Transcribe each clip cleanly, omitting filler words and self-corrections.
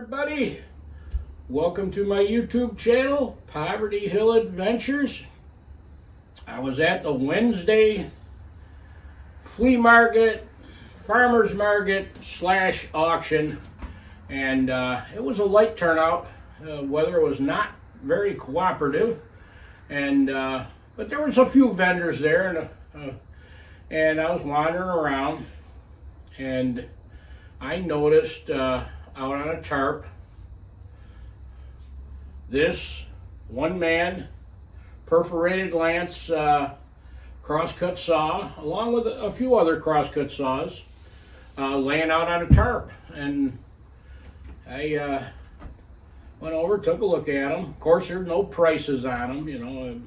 everybody. Welcome to my YouTube channel, Poverty Hill Adventures. I was at the Wednesday flea market, farmer's market / auction, and it was a light turnout. Weather was not very cooperative, and but there was a few vendors there, and I was wandering around, and I noticed out on a tarp this one-man perforated lance crosscut saw, along with a few other crosscut saws, laying out on a tarp. And I went over, took a look at them. Of course, there's no prices on them, you know.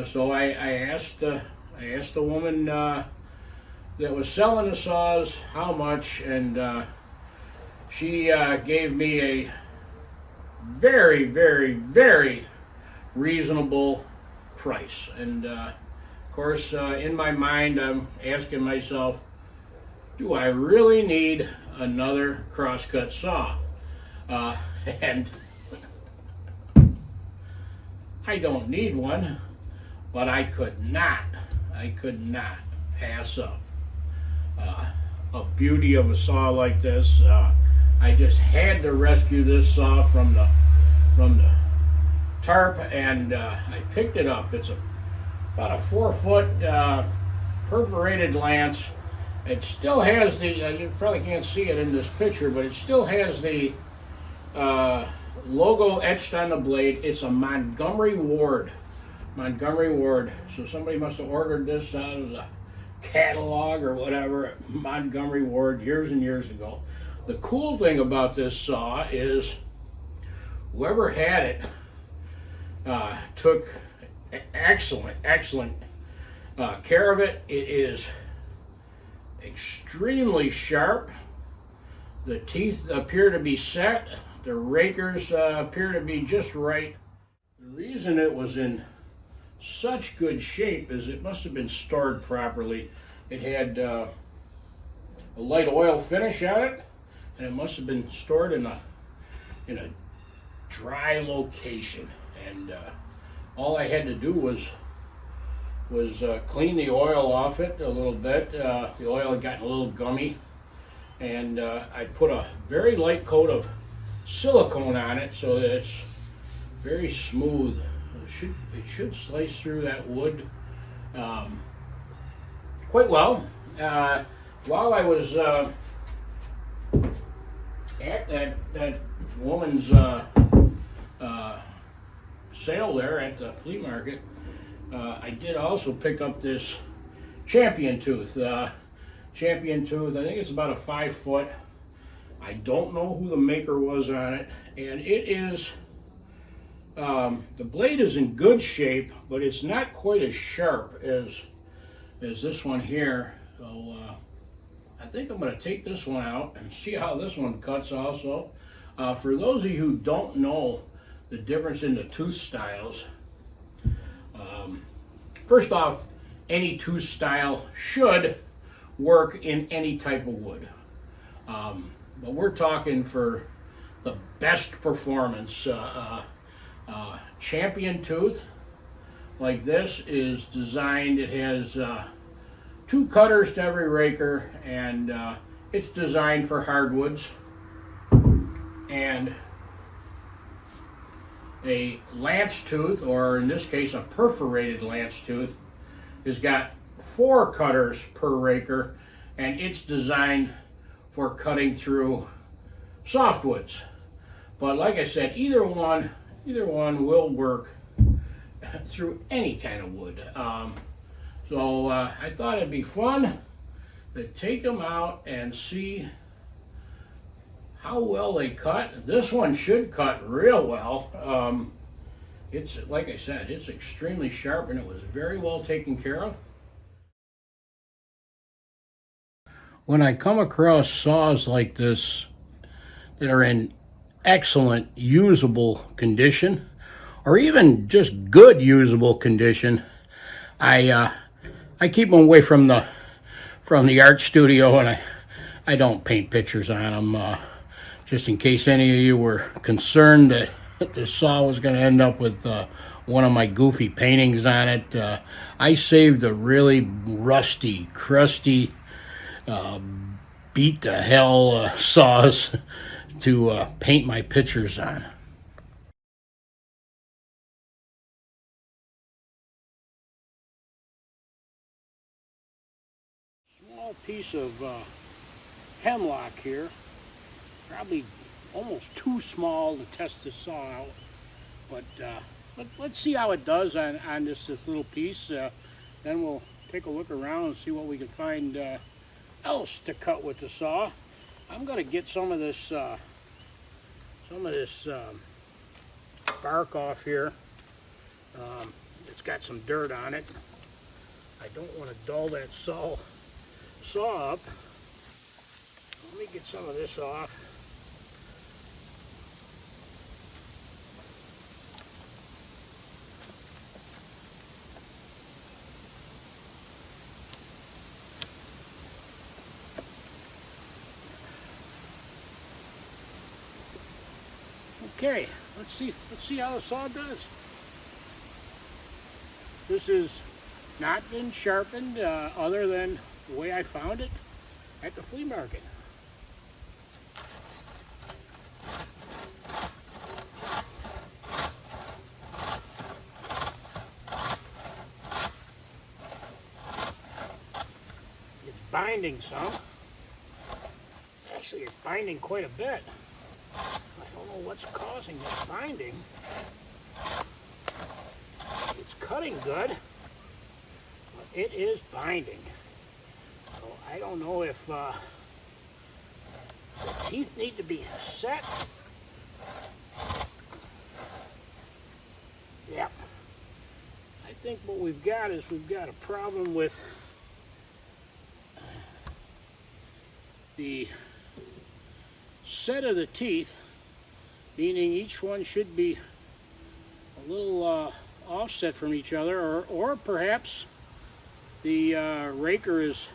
So I asked the woman that was selling the saws how much, and she gave me a very, very, very reasonable price. And of course, in my mind, I'm asking myself, do I really need another crosscut saw? And I don't need one, but I could not pass up a beauty of a saw like this. I just had to rescue this saw from the tarp, and I picked it up. It's about a 4-foot perforated lance. It still has the, you probably can't see it in this picture, but it still has the logo etched on the blade. It's a Montgomery Ward. So somebody must have ordered this out of the catalog or whatever at Montgomery Ward years and years ago. The cool thing about this saw is whoever had it took excellent care of it. It is extremely sharp. The teeth appear to be set. The rakers appear to be just right. The reason it was in such good shape is it must have been stored properly. It had a light oil finish on it, and it must have been stored in a dry location. And all I had to do was clean the oil off it a little bit. The oil had gotten a little gummy, and I put a very light coat of silicone on it so that it's very smooth. It should slice through that wood quite well. While I was at that woman's sale there at the flea market, I did also pick up this champion tooth. I think it's about a 5-foot. I don't know who the maker was on it, and it is, the blade is in good shape, but it's not quite as sharp as this one here. So I think I'm going to take this one out and see how this one cuts also. For those of you who don't know the difference in the tooth styles, first off, any tooth style should work in any type of wood. But we're talking for the best performance. Champion tooth like this is designed, it has 2 cutters to every raker, and it's designed for hardwoods. And a lance tooth, or in this case a perforated lance tooth, has got 4 cutters per raker, and it's designed for cutting through softwoods. But like I said, either one will work through any kind of wood. So I thought it'd be fun to take them out and see how well they cut. This one should cut real well. It's, like I said, it's extremely sharp, and it was very well taken care of. When I come across saws like this that are in excellent usable condition, or even just good usable condition, I keep them away from the art studio, and I don't paint pictures on them. just in case any of you were concerned that this saw was going to end up with one of my goofy paintings on it. I saved the really rusty, crusty, beat to hell saws to paint my pictures on. Small piece of hemlock here, probably almost too small to test the saw out, but let's see how it does on this little piece. Then we'll take a look around and see what we can find else to cut with the saw. I'm going to get some of this bark off here. It's got some dirt on it. I don't want to dull that saw up. Let me get some of this off. Okay, let's see how the saw does. This has not been sharpened other than the way I found it at the flea market. It's binding some. Actually, it's binding quite a bit. I don't know what's causing this binding. It's cutting good, but it is binding. So I don't know if the teeth need to be set. Yep. I think what we've got is we've got a problem with the set of the teeth, meaning each one should be a little offset from each other, or perhaps the raker is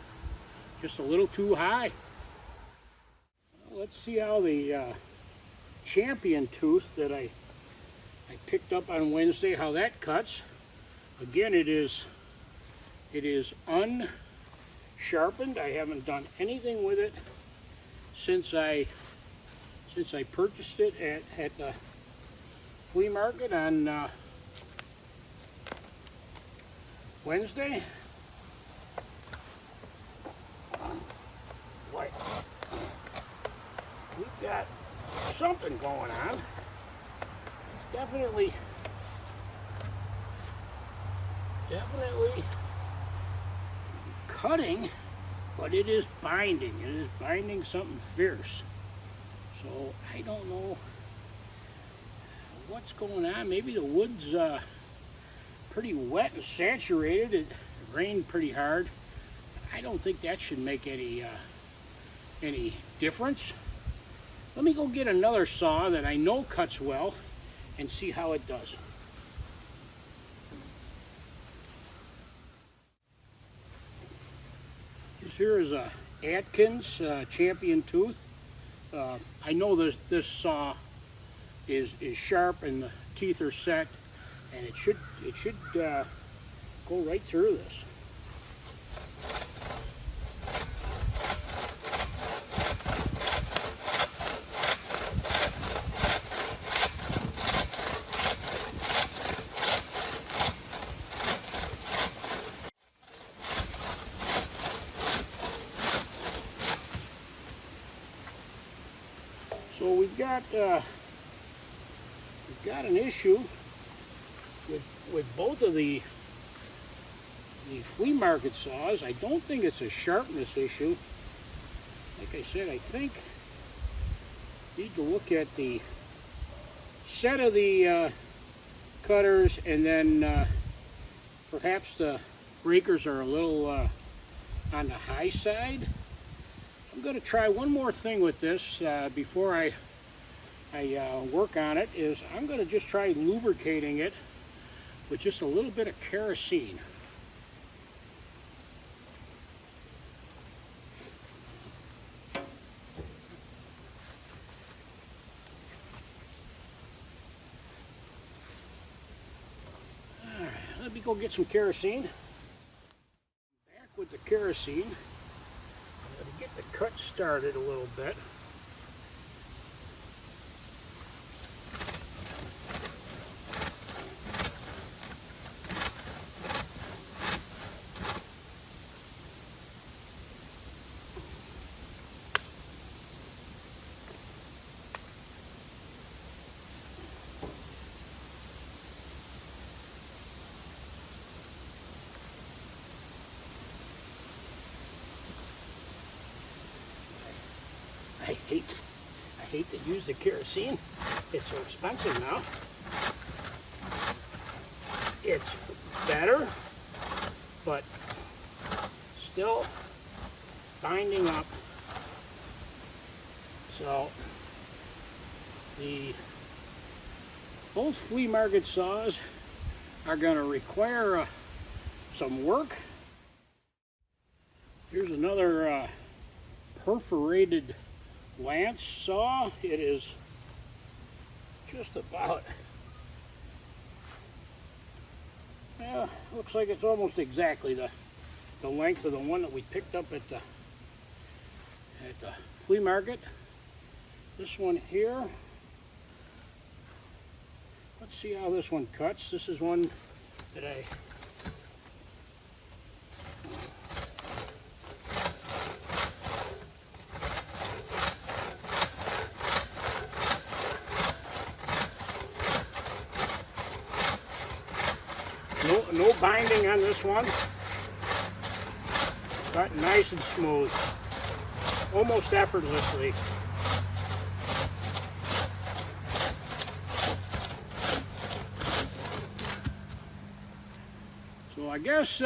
just a little too high. Well, let's see how the champion tooth that I picked up on Wednesday, how that cuts. Again, it is unsharpened. I haven't done anything with it since I purchased it at the flea market on Wednesday. Boy, we've got something going on. It's definitely cutting, but it is binding. It is binding something fierce. So I don't know what's going on. Maybe the wood's pretty wet and saturated. It rained pretty hard. I don't think that should make any difference. Let me go get another saw that I know cuts well and see how it does. This here is a Atkins champion tooth. I know this saw is sharp and the teeth are set, and it should go right through this. So we've got an issue with both of the flea market saws. I don't think it's a sharpness issue. Like I said, I think need to look at the set of the cutters, and then perhaps the rakers are a little on the high side. I'm going to try one more thing with this before I work on it. Is I'm going to just try lubricating it with just a little bit of kerosene. you go get some kerosene. Back with the kerosene. I'm going to get the cut started a little bit. I hate to use the kerosene. It's so expensive now. It's better, but still binding up. So both flea market saws are going to require some work. Here's another perforated lance saw. It is just about, looks like it's almost exactly the length of the one that we picked up at the flea market. This one here, let's see how this one cuts. This is one that I no binding on this one. Cut nice and smooth, almost effortlessly. So I guess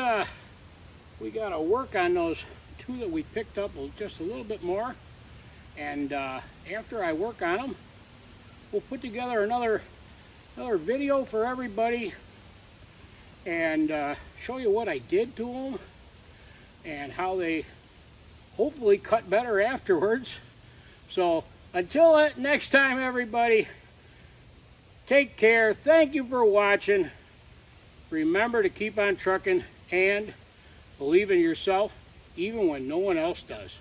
we got to work on those two that we picked up just a little bit more, and after I work on them, we'll put together another video for everybody and show you what I did to them and how they hopefully cut better afterwards. So until next time, everybody, take care. Thank you for watching. Remember to keep on trucking and believe in yourself even when no one else does.